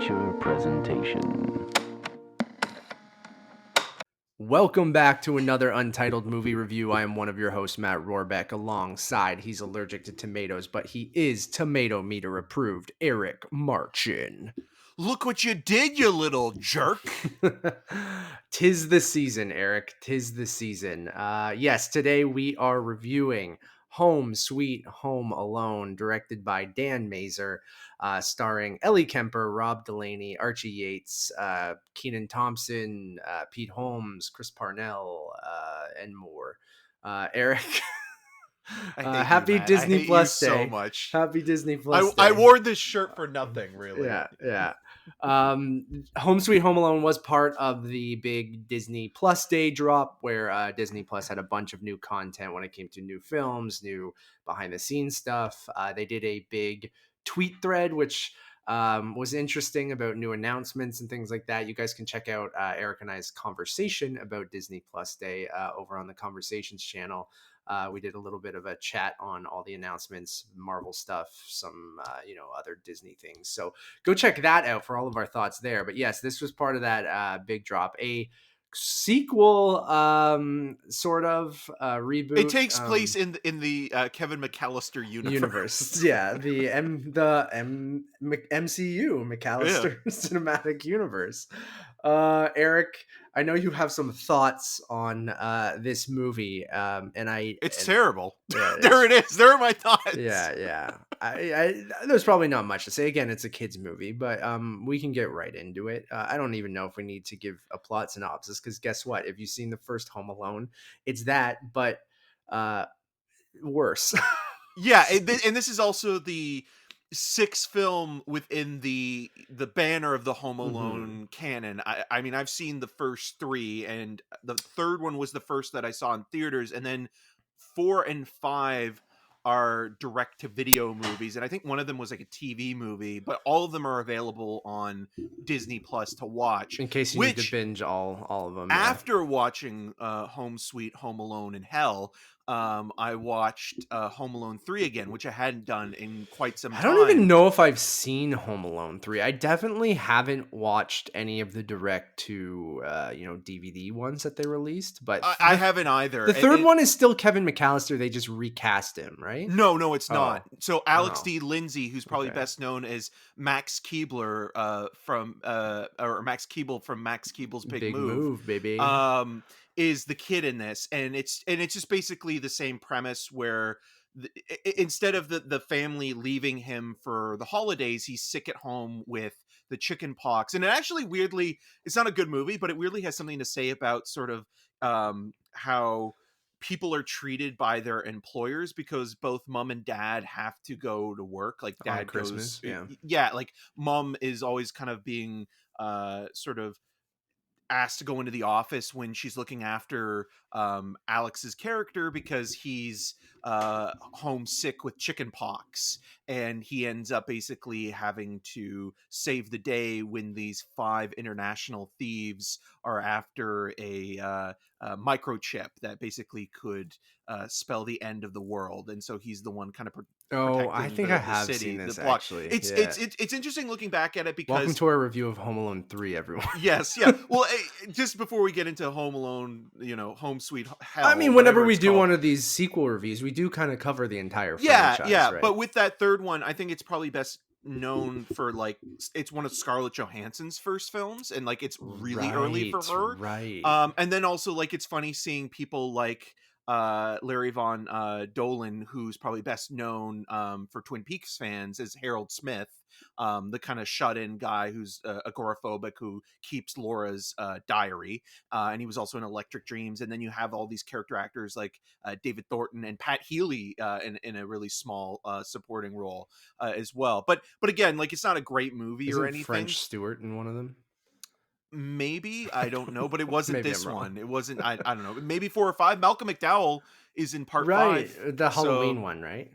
feature presentation. Welcome back to another Untitled movie review. I am one of your hosts, Matt Rohrbeck. Alongside, he's allergic to tomatoes, but he is tomato meter approved, Eric Marchin. Look what you did, you little jerk. 'Tis the season, Eric. 'Tis the season. Yes, today we are reviewing Home Sweet Home Alone, directed by Dan Mazer, starring Ellie Kemper, Rob Delaney, Archie Yates, Kenan Thompson, Pete Holmes, Chris Parnell, and more. Eric, happy Disney Plus Day. So much. Happy Disney Plus Day. I wore this shirt for nothing, really. Yeah. Home Sweet Home Alone was part of the big Disney Plus Day drop, where Disney Plus had a bunch of new content when it came to new films, new behind the scenes stuff. They did a big tweet thread, which was interesting, about new announcements and things like that. You guys can check out Eric and I's conversation about Disney Plus Day over on the Conversations channel. We did a little bit of a chat on all the announcements, Marvel stuff, some, other Disney things. So go check that out for all of our thoughts there. But yes, this was part of that big drop, a sequel, sort of reboot. It takes place in the Kevin McAllister universe. Yeah, the MCU, McAllister Cinematic Universe. Eric, I know you have some thoughts on this movie, it's terrible. Yeah, there it is. There are my thoughts. Yeah. I there's probably not much to say. Again, it's a kids movie, but we can get right into it. I don't even know if we need to give a plot synopsis, because guess what? If you've seen the first Home Alone, it's that, but worse. Yeah, and this is also the sixth film within the banner of the Home Alone canon. I mean, I've seen the first three, and the third one was the first that I saw in theaters, and then 4 and 5 are direct-to-video movies, and I think one of them was like a TV movie, but all of them are available on Disney Plus to watch. In case you need to binge all of them. After watching Home Sweet Home Alone in Hell, I watched Home Alone 3 again, which I hadn't done in quite some time. I don't even know if I've seen Home Alone 3. I definitely haven't watched any of the direct to DVD ones that they released, but I haven't either. The third one is still Kevin McAllister. They just recast him, right? No, it's not. So Alex D. Lindsay, who's probably best known as Max Keebler or Max Keeble from Max Keeble's Big Move, baby. Is the kid in this, and it's just basically the same premise where instead of the family leaving him for the holidays, he's sick at home with the chicken pox. And it actually, weirdly, it's not a good movie, but it weirdly has something to say about sort of how people are treated by their employers, because both mom and dad have to go to work. Like dad Christmas, like mom is always kind of being sort of asked to go into the office when she's looking after Alex's character, because he's homesick with chicken pox, and he ends up basically having to save the day when these 5 international thieves are after a microchip that basically could spell the end of the world, and so he's the one kind of I think I have seen this, actually. It's interesting looking back at it, because welcome to our review of Home Alone 3, everyone. Yes, yeah. Well, just before we get into Home Alone, Home Sweet Hell. I mean, whenever we do one of these sequel reviews, we do kind of cover the entire franchise. Yeah. Right? But with that third one, I think it's probably best known for, like, it's one of Scarlett Johansson's first films, and like it's really early for her. Right. And then also, like, it's funny seeing people like Larry Von Dolan, who's probably best known for Twin Peaks fans as Harold Smith, the kind of shut-in guy who's agoraphobic, who keeps Laura's diary, and he was also in Electric Dreams. And then you have all these character actors like David Thornton and Pat Healy in a really small supporting role as well. But again, like, it's not a great movie or anything. French Stewart in one of them? Maybe, I don't know, but it wasn't this one. It wasn't. I don't know. Maybe 4 or 5. Malcolm McDowell is in part 5, the Halloween one, right?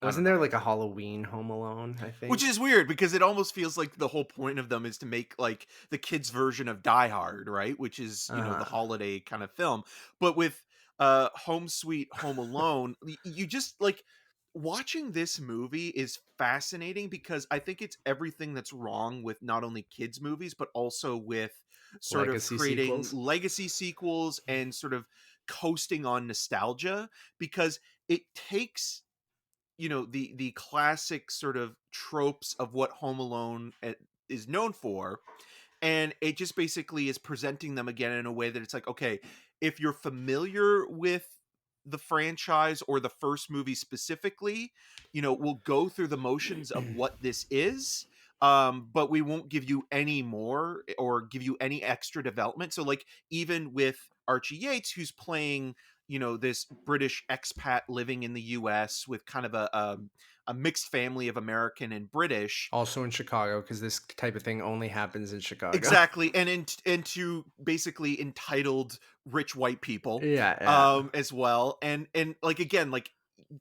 Wasn't there like a Halloween Home Alone, I think? Which is weird, because it almost feels like the whole point of them is to make like the kids' version of Die Hard, right? Which is the holiday kind of film. But with Home Sweet Home Alone, you just like, watching this movie is fascinating because I think it's everything that's wrong with not only kids movies but also with sort of Legacy creating sequels. legacy sequels and sort of coasting on nostalgia, because it takes, the classic sort of tropes of what Home Alone is known for, and it just basically is presenting them again in a way that it's like, okay, if you're familiar with the franchise or the first movie specifically, we'll go through the motions of what this is, but we won't give you any more or give you any extra development. So like, even with Archie Yates, who's playing, this British expat living in the US with kind of a mixed family of American and British. Also in Chicago, because this type of thing only happens in Chicago. Exactly, and into basically entitled rich white people, Yeah, yeah. as well, and like, again, like,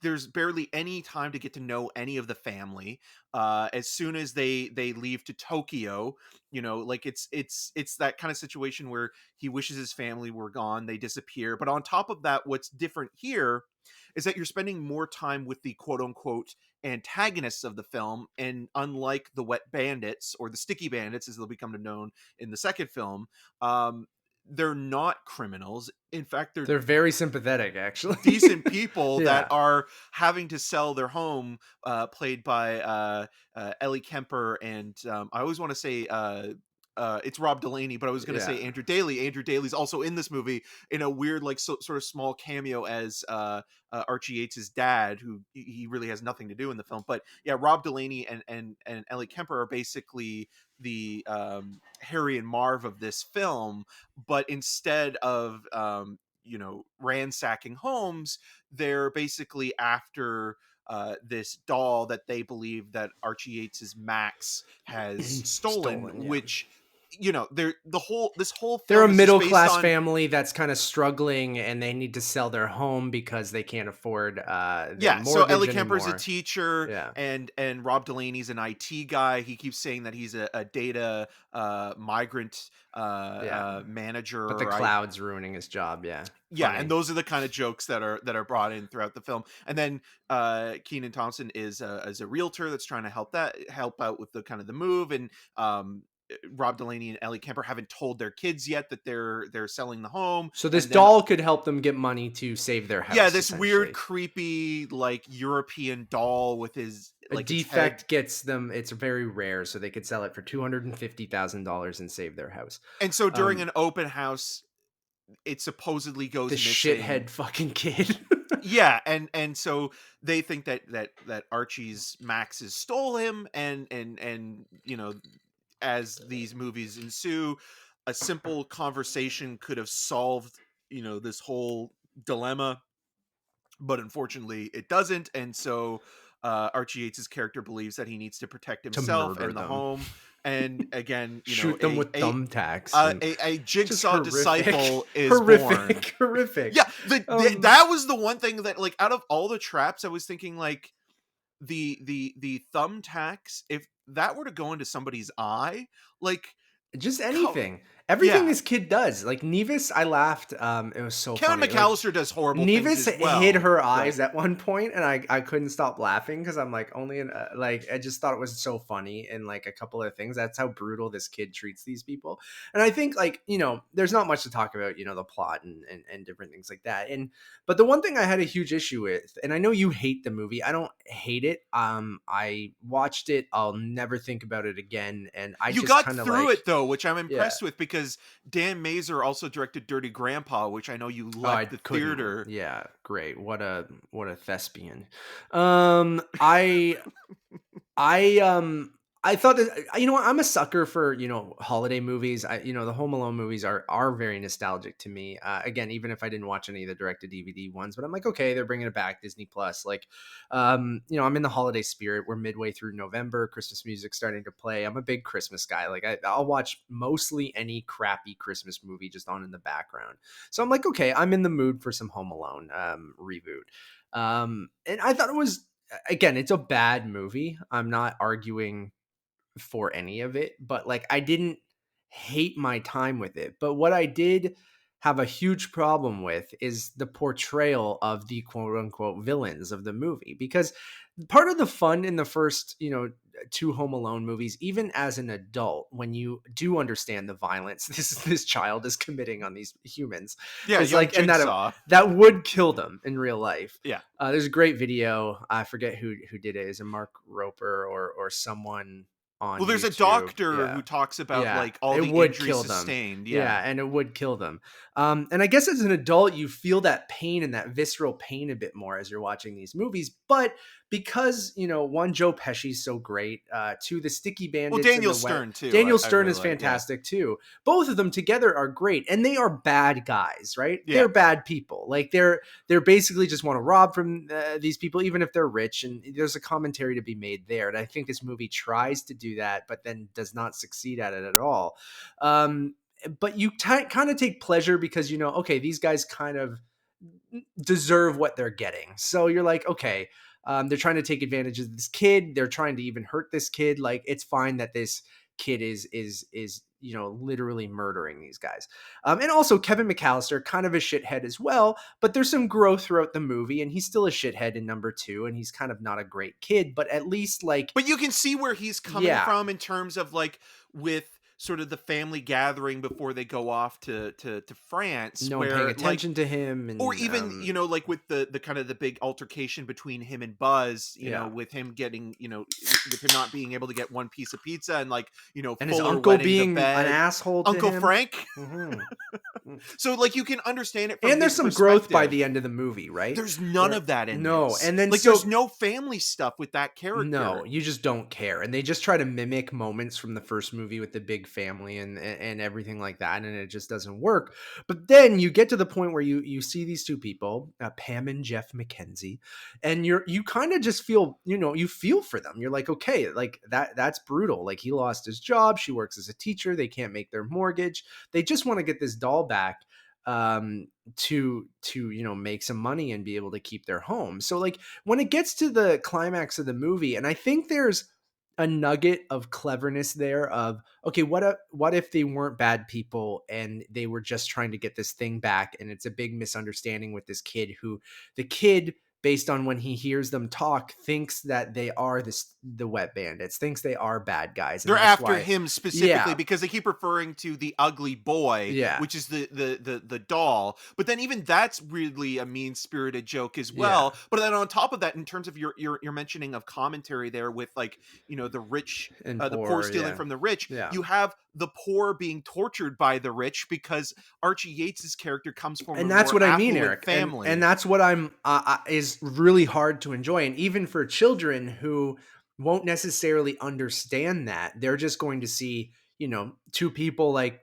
there's barely any time to get to know any of the family. As soon as they leave to Tokyo, like, it's that kind of situation where he wishes his family were gone, they disappear. But on top of that, what's different here is that you're spending more time with the quote unquote antagonists of the film, and unlike the wet bandits, or the sticky bandits as they'll become known in the second film, they're not criminals. In fact, they're They're very sympathetic, actually. decent people that Yeah. are having to sell their home, played by Ellie Kemper, and I always want to say it's Rob Delaney, but I was going to Yeah. say Andrew Daly. Andrew Daly's also in this movie in a weird, like, sort of small cameo as Archie Yates' dad, who he really has nothing to do in the film. But yeah, Rob Delaney and Ellie Kemper are basically the Harry and Marv of this film, but instead of ransacking homes, they're basically after this doll that they believe that Archie Yates's Max has stolen, Stolen, yeah. which, this whole They're a film is just middle based class on. family that's kind of struggling, and they need to sell their home because they can't afford their Yeah, so mortgage Ellie Kemper's a anymore. teacher, Yeah. and Rob Delaney's an IT guy. He keeps saying that he's a data migrant Yeah. manager, But the or cloud's ruining his job. Yeah. yeah, and Funny. those are the kind of jokes that are brought in throughout the film. And then Kenan Thompson is a realtor that's trying to help out with the kind of the move. And Rob Delaney and Ellie Kemper haven't told their kids yet that they're selling the home. So this And then, doll could help them get money to save their yeah, house, this weird, essentially. creepy, like, European doll with his, A like, its head. defect gets them, it's very rare, so they could sell it for $250,000 and save their house. And so during Um, an open house, it supposedly the goes missing. shithead fucking kid. Yeah, and so they think that Archie's Maxes stole him, and as these movies ensue, a simple conversation could have solved, this whole dilemma, but unfortunately it doesn't. And so Archie Yates' character believes that he needs to protect To himself murder and the them. home. And again, Shoot them with a thumbtacks. a, And a, a just jigsaw horrific. disciple is born. Horrific. Yeah, Um, that was the one thing that, like, out of all the traps, I was thinking, like, the thumbtacks, if that were to go into somebody's eye, like, just co- anything. Everything yeah, this kid does. Like Nevis, I laughed. It was so Kevin funny. Like McAllister does horrible things Nevis as hid well, her but eyes at one point, and I couldn't stop laughing because I'm like, only in like, I just thought it was so funny, and like a couple of things. That's how brutal this kid treats these people. And I think, like, there's not much to talk about, the plot and different things like that. But the one thing I had a huge issue with, and I know you hate the movie, I don't hate it. I watched it, I'll never think about it again, and I you just got kind of through like, it, though, which I'm yeah. impressed with, because Dan Mazer also directed Dirty Grandpa, which I know you Oh, I left the couldn't. theater. Yeah, great. What a thespian. I thought that, what, I'm a sucker for, holiday movies. The Home Alone movies are very nostalgic to me. Again, even if I didn't watch any of the direct to DVD ones, but I'm like, okay, they're bringing it back, Disney Plus. Like, I'm in the holiday spirit. We're midway through November, Christmas music's starting to play. I'm a big Christmas guy. Like, I'll watch mostly any crappy Christmas movie just on in the background. So I'm like, okay, I'm in the mood for some Home Alone reboot. And I thought it was, again, it's a bad movie. I'm not arguing for any of it, but like, I didn't hate my time with it. But what I did have a huge problem with is the portrayal of the quote unquote villains of the movie, because part of the fun in the first, 2 Home Alone movies, even as an adult, when you do understand the violence this child is committing on these humans, Yeah, is young like, and Jigsaw. that would kill them in real life. Yeah. There's a great video. I forget who did it. Is it Mark Roper or someone on Well, there's a YouTube? doctor Yeah. who talks about Yeah, like all it the would injuries kill them. sustained. Yeah, Yeah. and it would kill them. And I guess as an adult, you feel that pain and that visceral pain a bit more as you're watching these movies. But because, one, Joe Pesci's so great, two, the Sticky Well, Bandits and Daniel the wet. Stern too. Daniel I Stern really is like. Yeah. fantastic too. Both of them together are great, and they are bad guys, right? Yeah. They're bad people. Like they're basically just want to rob from these people, even if they're rich. And there's a commentary to be made there. And I think this movie tries to do that, but then does not succeed at it at all. But you kind of take pleasure because, okay, these guys kind of deserve what they're getting. So you're like, okay, they're trying to take advantage of this kid. They're trying to even hurt this kid. Like, it's fine that this kid is literally murdering these guys. And also Kevin McAllister, kind of a shithead as well, but there's some growth throughout the movie, and he's still a shithead in number 2, and he's kind of not a great kid, but at least like, But you can see where he's coming Yeah. from in terms of like with sort of the family gathering before they go off to France, no one where paying like, attention to him, and or even like with the kind of the big altercation between him and Buzz, Yeah. with him getting with him not being able to get one piece of pizza, and like and his Fuller uncle wetting being the bed. an asshole to Uncle him. Frank. Mhm. So like you can understand it from And there's his some growth by perspective. the end of the movie, right? There's none Where- of that in no, this. and then like so- there's no family stuff with that character. No, you just don't care, and they just try to mimic moments from the first movie with the big family and everything like that, and it just doesn't work. But then you get to the point where you see these two people, Pam and Jeff McKenzie, and you kind of just feel, you feel for them. You're like, okay, like that's brutal. Like, he lost his job, she works as a teacher, they can't make their mortgage, they just want to get this doll back to make some money and be able to keep their home. So like when it gets to the climax of the movie, and I think there's a nugget of cleverness there of, okay, what if they weren't bad people and they were just trying to get this thing back, and it's a big misunderstanding with this kid who the kid, based on when he hears them talk, thinks that they are the wet bandits, thinks they are bad guys. They're that's after why, him specifically Yeah. because they keep referring to the ugly boy, Yeah. which is the doll. But then even that's really a mean-spirited joke as well. But then on top of that, in terms of your mentioning of commentary there with like, the rich, And the poor stealing yeah. from the rich, Yeah. you have the poor being tortured by the rich because Archie Yates's character comes from And a that's more what I mean, affluent Eric. family. And that's what I'm is really hard to enjoy. And even for children who won't necessarily understand that, they're just going to see, two people like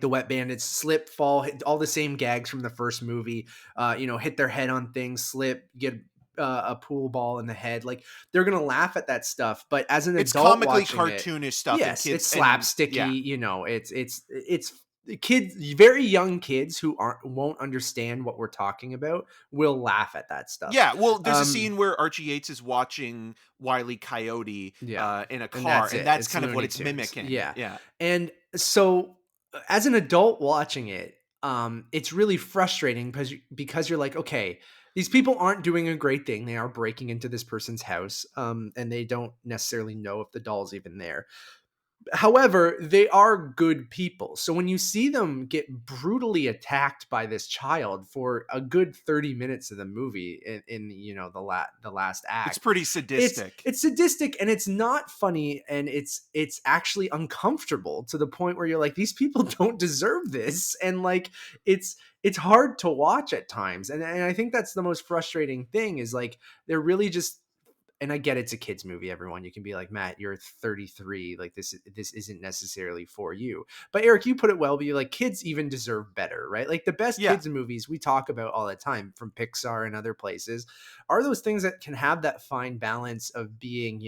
the wet bandits slip, fall, hit all the same gags from the first movie, hit their head on things, slip, get a pool ball in the head. Like, they're going to laugh at that stuff. But as an it's adult comically watching cartoonish stuff. yes, and kids, it's slapsticky, and, it's kids, very young kids who won't understand what we're talking about will laugh at that stuff. Yeah, well, there's a scene where Archie Yates is watching Wile E. Coyote in a car, and that's kind of what it's mimicking. Yeah. And so as an adult watching it, it's really frustrating because you're like, okay, these people aren't doing a great thing. They are breaking into this person's house, and they don't necessarily know if the doll's even there. However, they are good people. So when you see them get brutally attacked by this child for a good 30 minutes of the movie in the last act, It's pretty sadistic. It's sadistic, and it's not funny, and it's actually uncomfortable to the point where you're like, these people don't deserve this, and like it's hard to watch at times. And I think that's the most frustrating thing is like they're really just, and I get it's a kids movie, everyone. You can be like, Matt, you're 33. Like this isn't necessarily for you. But Eric, you put it well, but you're like, kids even deserve better, right? Like the best kids movies we talk about all the time from Pixar and other places are those things that can have that fine balance of being,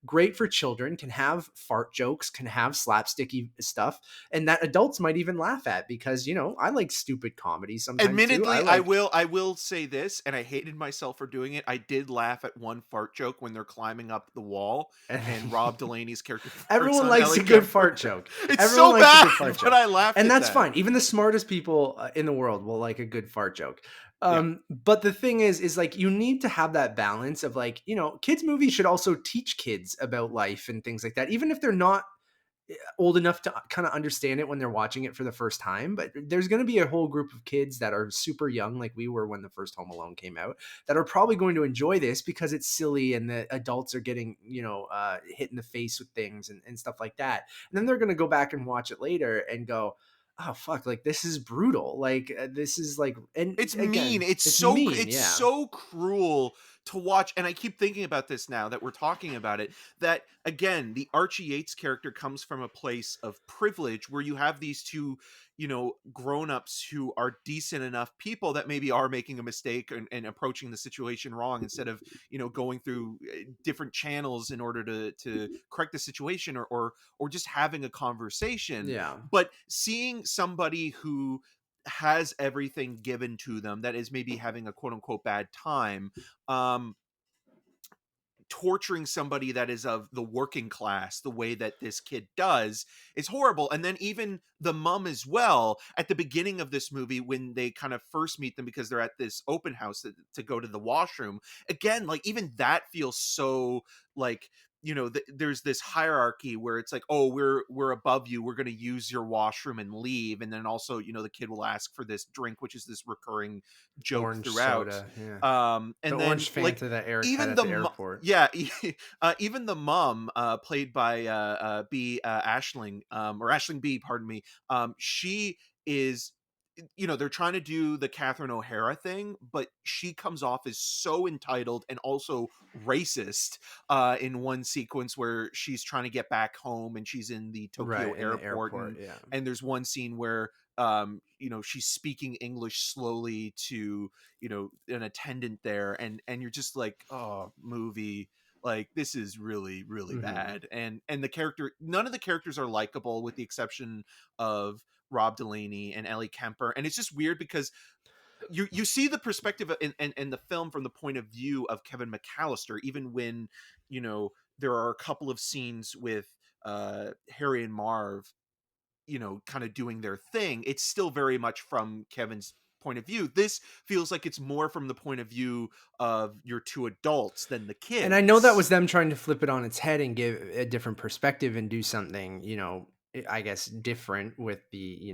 great for children, can have fart jokes, can have slapsticky stuff, and that adults might even laugh at, because, I like stupid comedies sometimes too. I Admittedly, I like will I will say this, and I hated myself for doing it. I did laugh at one fart joke when they're climbing up the wall and Rob Delaney's character farts Everyone on likes Ellie a good Kemper. fart joke. It's Everyone so likes a bad, good fart but joke. I laughed And at that's that. fine. Even the smartest people in the world will like a good fart joke. Yeah. But the thing is like, you need to have that balance of like, kids movies should also teach kids about life and things like that, even if they're not old enough to kind of understand it when they're watching it for the first time. But there's going to be a whole group of kids that are super young, like we were when the first Home Alone came out, that are probably going to enjoy this because it's silly and the adults are getting, hit in the face with things and stuff like that. And then they're going to go back and watch it later and go, oh fuck, like this is brutal. Like this is like, and It's mean. again, It's it's so mean. it's Yeah. so cruel to watch, and I keep thinking about this now that we're talking about it, that again, the Archie Yates character comes from a place of privilege where you have these two, grown-ups who are decent enough people that maybe are making a mistake and approaching the situation wrong, instead of, going through different channels in order to correct the situation, or just having a conversation. Yeah. But seeing somebody who has everything given to them, that is maybe having a quote unquote bad time, um torturing somebody that is of the working class the way that this kid does, is horrible. And then even the mom as well, at the beginning of this movie, when they kind of first meet them because they're at this open house to go to the washroom, again, like even that feels so like, there's this hierarchy where it's like, oh, we're above you, we're going to use your washroom and leave. And then also, the kid will ask for this drink, which is this recurring joke Orange throughout. soda. Yeah. The And then orange like Fanta that Eric had even at the the airport. yeah, even the mom, played by B Ashling, or Ashling B, pardon me. She is, they're trying to do the Catherine O'Hara thing, but she comes off as so entitled and also racist in one sequence where she's trying to get back home and she's in the Tokyo Right, in the airport, airport, yeah. and there's one scene where she's speaking English slowly to, an attendant there, and you're just like, oh, movie, like this is really really Mhm. bad. And the character, none of the characters are likable with the exception of Rob Delaney and Ellie Kemper. And it's just weird because you see the perspective in the film from the point of view of Kevin McAllister, even when, there are a couple of scenes with Harry and Marv, kind of doing their thing. It's still very much from Kevin's point of view. This feels like it's more from the point of view of your two adults than the And I know that kids. was them trying to flip it on its head and give a different perspective and do something, I guess different with the,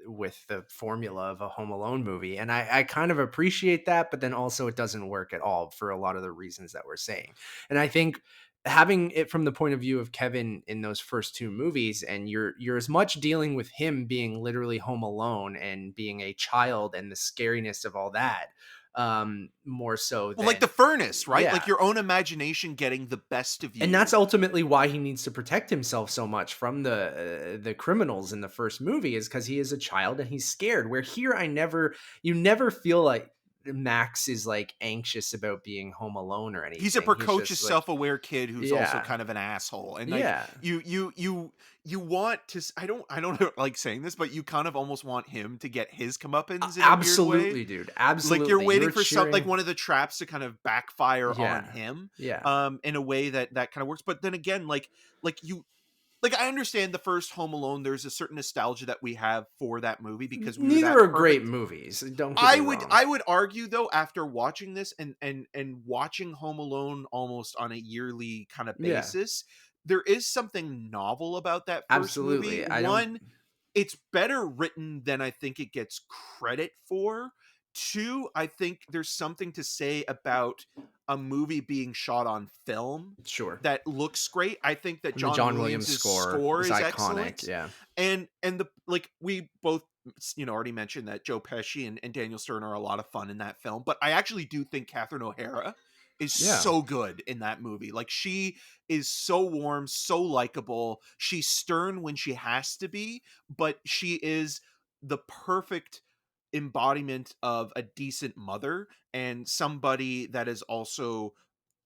with the formula of a Home Alone movie. And I kind of appreciate that, but then also it doesn't work at all for a lot of the reasons that we're saying. And I think having it from the point of view of Kevin in those first two movies, and you're as much dealing with him being literally home alone and being a child and the scariness of all that, more so Well, like than the furnace, right? Like yeah. your own imagination getting the best of And that's you. ultimately why he needs to protect himself so much from the criminals in the first movie, is because he is a child and he's scared. Where here, you never feel like Max is like anxious about being home alone or He's a anything. He's precocious, just like, self-aware kid who's also yeah, kind of an asshole. And like yeah, you want to I don't like saying this, but you kind of almost want him to get his comeuppance in a weird way. absolutely, dude, Like you're absolutely. waiting You're for some, like cheering, one of the traps to kind of backfire on yeah, him, yeah. in a way that kind of works. But then again, you like, I understand the first Home Alone, there's a certain nostalgia that we have for that movie because we were Neither that are great perfect. movies. Don't get I me would wrong. I would argue though, after watching this and watching Home Alone almost on a yearly kind of Yeah, basis, there is something novel about that first movie. absolutely. I don't. One, it's better written than I think it gets credit for. Two, I think there's something to say about a movie being shot on film Sure. that looks great. I think that And the John John Williams Williams's score score is is iconic. excellent. Yeah. And the, like, we both, already mentioned that Joe Pesci and Daniel Stern are a lot of fun in that film, but I actually do think Catherine O'Hara is Yeah. so good in that movie. Like, she is so warm, so likable. She's stern when she has to be, but she is the perfect embodiment of a decent mother and somebody that is also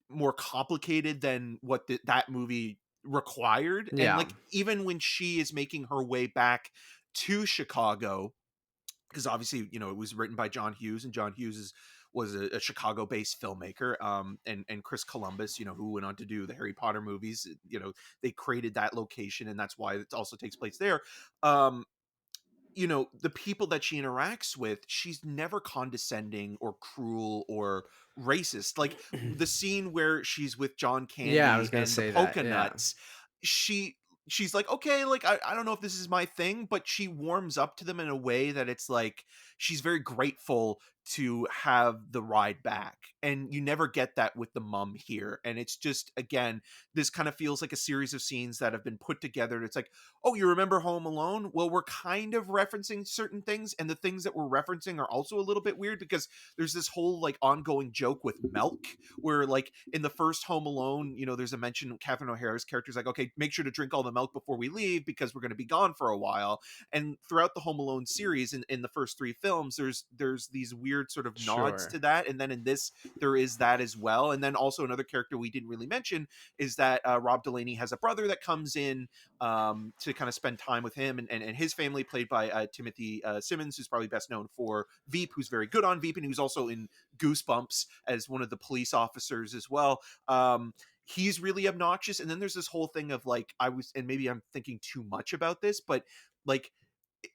more complicated than what that movie required. And Yeah. like, even when she is making her way back to Chicago, because obviously, it was written by John Hughes, and John Hughes was a Chicago-based filmmaker, and Chris Columbus, who went on to do the Harry Potter movies. They created that location, and that's why it also takes place there. Um, the people that she interacts with, she's never condescending or cruel or racist. Like the scene where she's with John Yeah, I was Candy gonna and the say that. polka Yeah. nuts, she's like, okay, like I don't know if this is my thing, but she warms up to them in a way that it's like she's very grateful to have the ride back. And you never get that with the mom here. And it's just, again, this kind of feels like a series of scenes that have been put together. It's like, oh, you remember Home Alone? Well, we're kind of referencing certain things, and the things that we're referencing are also a little bit weird, because there's this whole like ongoing joke with milk, where like in the first Home Alone, there's a mention, Catherine O'Hara's character is like, okay, make sure to drink all the milk before we leave because we're going to be gone for a while. And throughout the Home Alone series, in the first three films, there's these weird sort of nods Sure. to that, and then in this there is that as well. And then also another character we didn't really mention is that Rob Delaney has a brother that comes in to kind of spend time with him and his family, played by Timothy Simmons, who's probably best known for Veep, who's very good on Veep, and who's also in Goosebumps as one of the police officers as well. He's really obnoxious. And then there's this whole thing of like, and maybe I'm thinking too much about this, but like,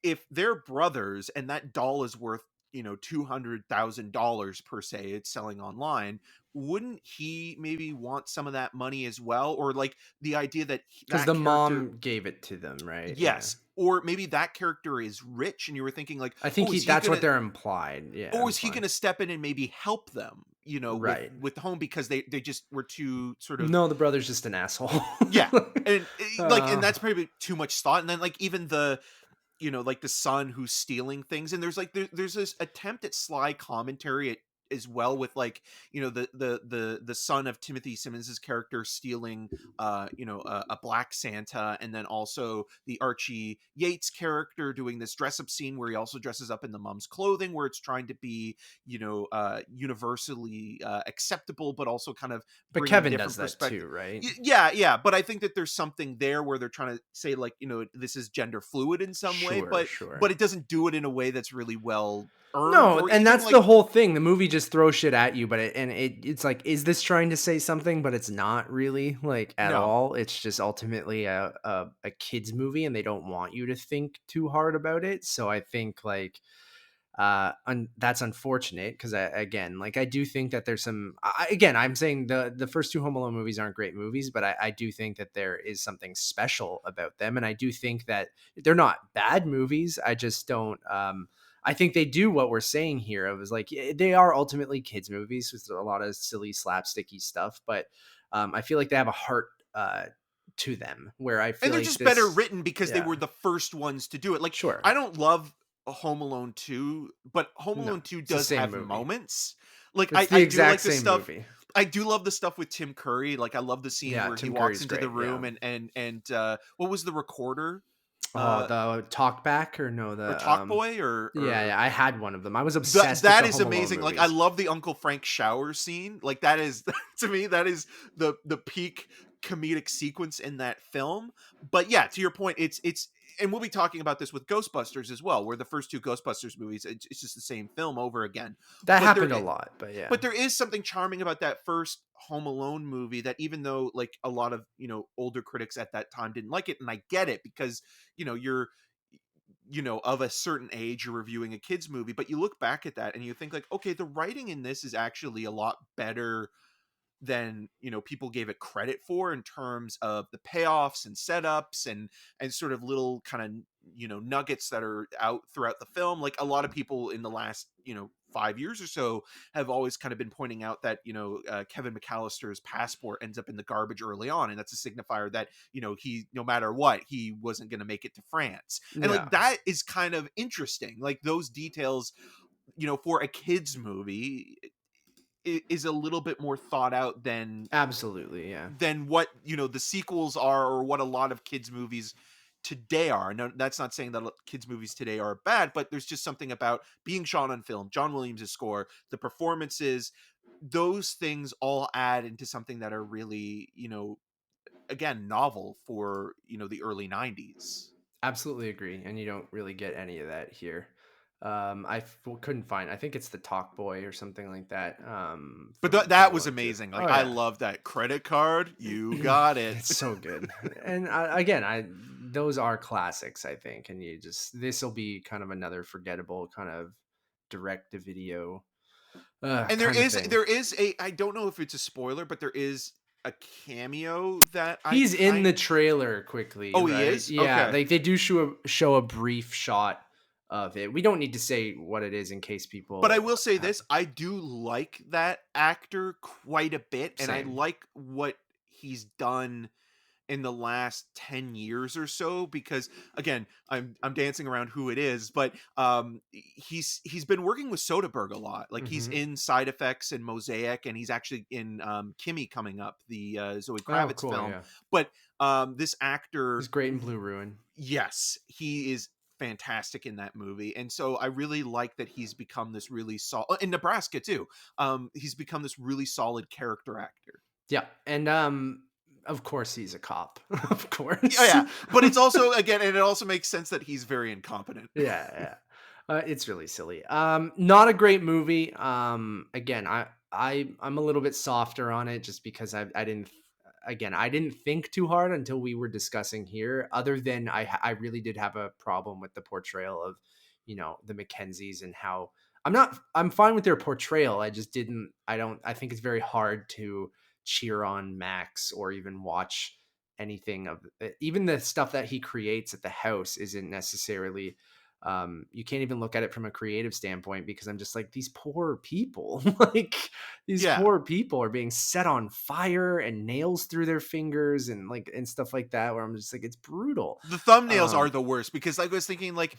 if they're brothers and that doll is worth, $200,000 per se, it's selling online, wouldn't he maybe want some of that money as well? Or like the idea that Because that the character, mom gave it to them, right? Yeah. yes, or maybe that character is rich, and you were thinking like, I think oh, is he that's what gonna, they're implied. Yeah, or is he implying. gonna step in and maybe help them, with Right. home, because they just were too sort of, No, the brother's just an asshole. yeah. And like, and uh, that's probably too much thought. And then like even the, like the son who's stealing things, and there's like there's this attempt at sly commentary as well, with like, the son of Timothy Simmons's character stealing a black Santa, and then also the Archie Yates character doing this dress up scene where he also dresses up in the mom's clothing, where it's trying to be universally acceptable, but also kind of but bring in Kevin different does that perspectives. too, right? Yeah, but I think that there's something there where they're trying to say like, this is gender fluid in some way, Sure, but sure. it doesn't do it in a way that's really well earned, No, or and even that's like, the whole thing. The movie just throws shit at you, but it's like, is this trying to say something? But it's not really, like, at no. all. It's just ultimately a kids movie, and they don't want you to think too hard about it. So I think like that's unfortunate, because again, like, I do think that there's some. Again, I'm saying the first two Home Alone movies aren't great movies, but I do think that there is something special about them, and I do think that they're not bad movies. I just don't. I think they do what we're saying here. Of is like, they are ultimately kids movies with a lot of silly slapsticky stuff, but I feel like they have a heart to them, where I And feel they're like just better this. written because they Yeah, were the first ones to do it. Like, sure. I don't love Home Alone 2, but Home No, Alone 2 it's the does same have movie. moments. Like, It's the I do exact like the same stuff. movie. I do love the stuff with Tim Curry. Like, I love the scene Yeah, where he Tim walks Curry's into the great. Yeah. room and what was the recorder? Oh, Uh the talk back, or no, or the Talk Boy, or yeah, I had one of them. I was that obsessed with that the is Home Alone amazing. Like, I movies. love the Uncle Frank shower scene. Like, that is to me, that is the peak comedic sequence in that film. But yeah, to your point, it's and we'll be talking about this with Ghostbusters as well, where the first two Ghostbusters movies, it's just the same film over again. That But there happened a lot, but yeah. but there is something charming about that first Home Alone movie, that even though like a lot of, older critics at that time didn't like it, and I get it, because you're of a certain age, you're reviewing a kids movie, but you look back at that and you think like, okay, the writing in this is actually a lot better than people gave it credit for, in terms of the payoffs and setups and sort of little kind of nuggets that are out throughout the film. Like, a lot of people in the last 5 years or so have always kind of been pointing out that Kevin McAllister's passport ends up in the garbage early on, and that's a signifier that he, no matter what, he wasn't going to make it to France. And Yeah. like, that is kind of interesting, like those details, for a kids movie is a little bit more thought out than Absolutely, yeah. what the sequels are, or what a lot of kids movies today are. No, that's not saying that kids movies today are bad, but there's just something about being shot on film, John Williams' score, the performances, those things all add into something that are really, again, novel for, the early 90s. Absolutely agree, and you don't really get any of that here. Couldn't find. I think it's the Talk Boy or something like that. But From that was World War II. amazing. Oh Like, I yeah, love that credit card. You got it. it's so good. And again, those are classics, I think. And this will be kind of another forgettable kind of direct to video And kind of thing. there is a, I don't know if it's a spoiler, but there is a cameo that He's in the trailer quickly. Oh, he right? is? Yeah, Okay. like they do show a brief shot of it. We don't need to say what it is in case people. But I will say this: I do like that actor quite a bit, and I Same. like what he's done in the last 10 years or so, because again, I'm dancing around who it is, but he's been working with Soderbergh a lot. Like, he's in Side Effects and Mosaic, and he's actually in Kimmy coming up, the Zoe Kravitz film. Yeah. But this actor, He's great in Blue Ruin. yes, he is fantastic in that movie, and so I really like that he's become this really solid, in Nebraska too. He's become this really solid character actor. Yeah, and of course he's a cop. Of course. Oh, yeah, but it's also, again, and it also makes sense that he's very incompetent. Yeah. It's really silly. Not a great movie. Again, I'm a little bit softer on it just because I didn't think too hard until we were discussing here. Other than I really did have a problem with the portrayal of, the Mackenzies, and how I'm fine with their portrayal. I think it's very hard to cheer on Max or even watch anything of even the stuff that he creates at the house isn't necessarily you can't even look at it from a creative standpoint, because I'm just like, these poor people, like these poor people are being set on fire and nails through their fingers and stuff like that, where I'm just like, it's brutal. The thumbnails are the worst, because I was thinking, like,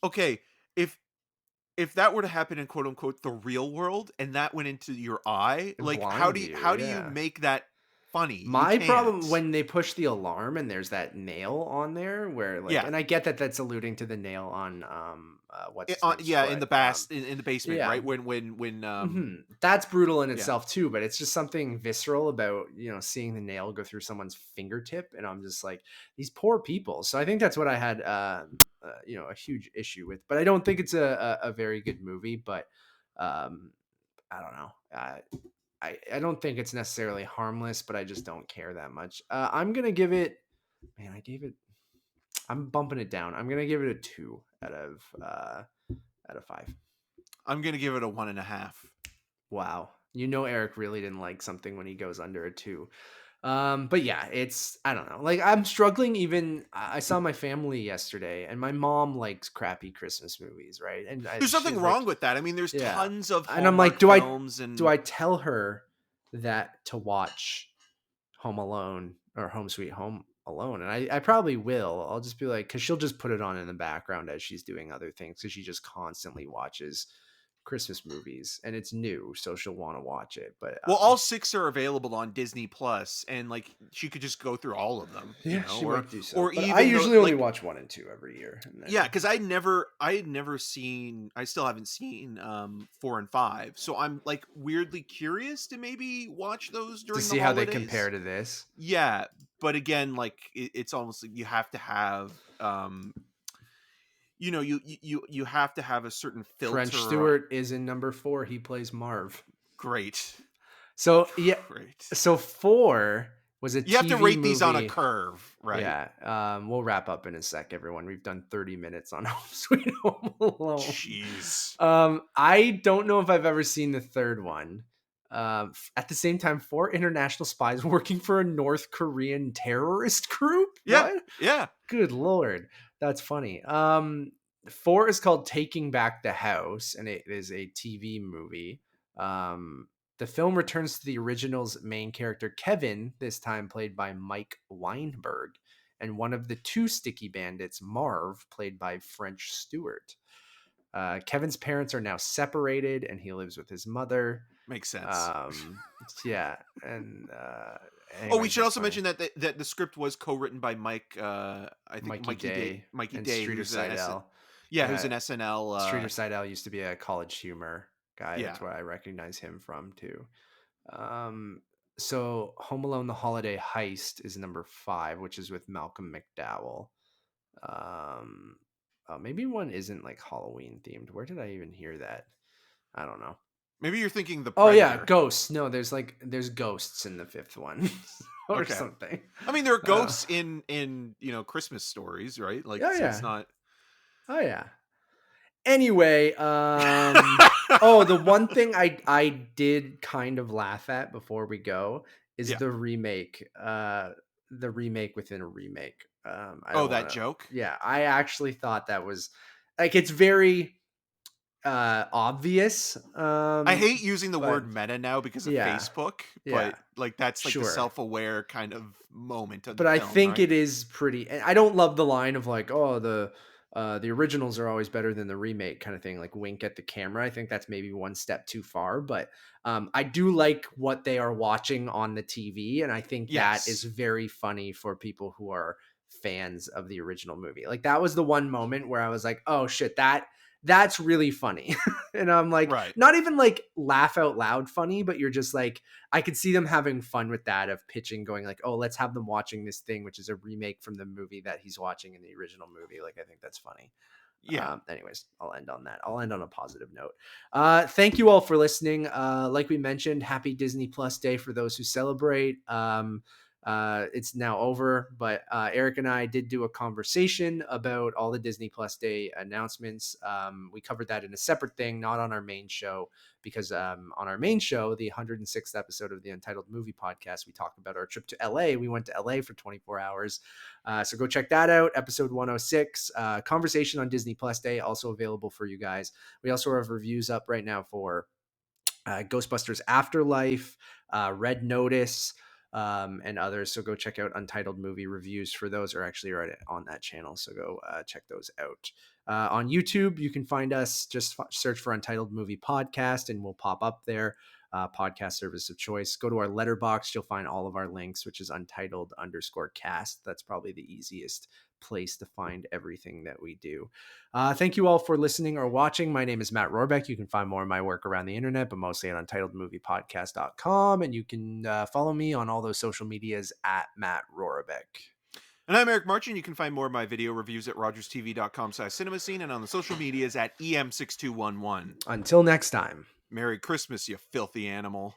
okay, if that were to happen in quote unquote the real world, and that went into your eye, like, how do you make that funny? My problem when they push the alarm and there's that nail on there, where and I get that that's alluding to the nail on in the basement, right? When that's brutal in itself too, but it's just something visceral about seeing the nail go through someone's fingertip, and I'm just like, these poor people. So I think that's what I had a huge issue with, but I don't think it's a very good movie. But I don't know. I don't think it's necessarily harmless, but I just don't care that much. I'm gonna give it. Man, I'm bumping it down. I'm gonna give it a 2 out of 5. I'm gonna give it a 1.5. Wow, Eric really didn't like something when he goes under a 2. But yeah, I don't know. Like, I'm struggling. Even I saw my family yesterday, and my mom likes crappy Christmas movies, right? And there's nothing wrong with that. I mean, there's tons of Hallmark, and I'm like, do I tell her that to watch Home Alone or Home Sweet Home Alone? And I probably will. I'll just be like, because she'll just put it on in the background as she's doing other things, because she just constantly watches Christmas movies, and it's new, so she'll want to watch it. But all 6 are available on Disney Plus, and like, she could just go through all of them. She might do so. Or but even I usually only watch 1 and 2 every year. Because I had never seen. I still haven't seen 4 and 5, so I'm like weirdly curious to maybe watch those during to see how they compare to this. Yeah, but again, like, it's almost like you have to have. You have to have a certain filter. French Stewart is in number 4. He plays Marv. Great. So Great. So 4 was a TV You have to rate movie. These on a curve, right? Yeah. We'll wrap up in a sec, everyone. We've done 30 minutes on Home Sweet Home Alone. Jeez. I don't know if I've ever seen the third one. At the same time, 4 international spies working for a North Korean terrorist group. Yeah. What? Yeah. Good Lord. That's funny. 4 is called Taking Back the House, and it is a TV movie. The film returns to the original's main character, Kevin, this time played by Mike Weinberg, and one of the 2 sticky bandits, Marv, played by French Stewart. Kevin's parents are now separated, and he lives with his mother. Makes sense. Yeah. And Oh, we anyways, should that's also funny. mention that the script was co-written by Mike. I think Mikey And Day, Streeter who's an Seidel. who's an SNL. Streeter Seidel used to be a College Humor guy. Yeah. That's where I recognize him from too. Um, so Home Alone: The Holiday Heist is number 5, which is with Malcolm McDowell. Maybe one isn't like Halloween themed. Where did I even hear that? I don't know. Maybe you're thinking The Oh yeah, Predator. ghosts. No, there's ghosts in the 5th one or Okay. something. I mean, there are ghosts in Christmas stories, right? Like, Oh yeah, it's not. oh yeah. Anyway, the one thing I did kind of laugh at before we go is Yeah. the remake within a remake. That joke. Yeah, I actually thought that was like, it's very obvious. I hate using the word but meta now because of yeah, Facebook, yeah, but like that's like the sure. self-aware kind of moment of But the I film, think right? it is pretty. And I don't love the line of like, oh, the originals are always better than the remake kind of thing. Like, wink at the camera. I think that's maybe one step too far. But I do like what they are watching on the TV, and I think that is Yes. very funny for people who are fans of the original movie. Like, that was the one moment where I was like, oh shit, that's really funny. And I'm like, Right. not even like laugh out loud funny, but you're just like, I could see them having fun with that, of pitching, going like, oh, let's have them watching this thing, which is a remake from the movie that he's watching in the original movie. Like, I think that's funny. Yeah. Anyways, I'll end on that. I'll end on a positive note. Thank you all for listening. Like we mentioned, happy Disney Plus Day for those who celebrate. It's now over, but Eric and I did do a conversation about all the Disney Plus Day announcements. We covered that in a separate thing, not on our main show, because on our main show, the 106th episode of the Untitled Movie Podcast, we talked about our trip to LA. We went to LA for 24 hours. So go check that out. Episode 106, conversation on Disney Plus Day, also available for you guys. We also have reviews up right now for Ghostbusters Afterlife, Red Notice, and others. So go check out Untitled Movie Reviews for those, are actually right on that channel. So go check those out. On YouTube, you can find us. Just search for Untitled Movie Podcast and we'll pop up there. Podcast service of choice. Go to our letterbox. You'll find all of our links, which is Untitled_cast. That's probably the easiest place to find everything that we do. Thank you all for listening or watching. My name is Matt Rohrbeck. You can find more of my work around the internet, but mostly at UntitledMoviePodcast.com. And you can follow me on all those social medias at Matt Rohrbeck. And I'm Eric Marchin. You can find more of my video reviews at rogerstv.com/cinemascene and on the social medias at EM6211. Until next time. Merry Christmas, you filthy animal.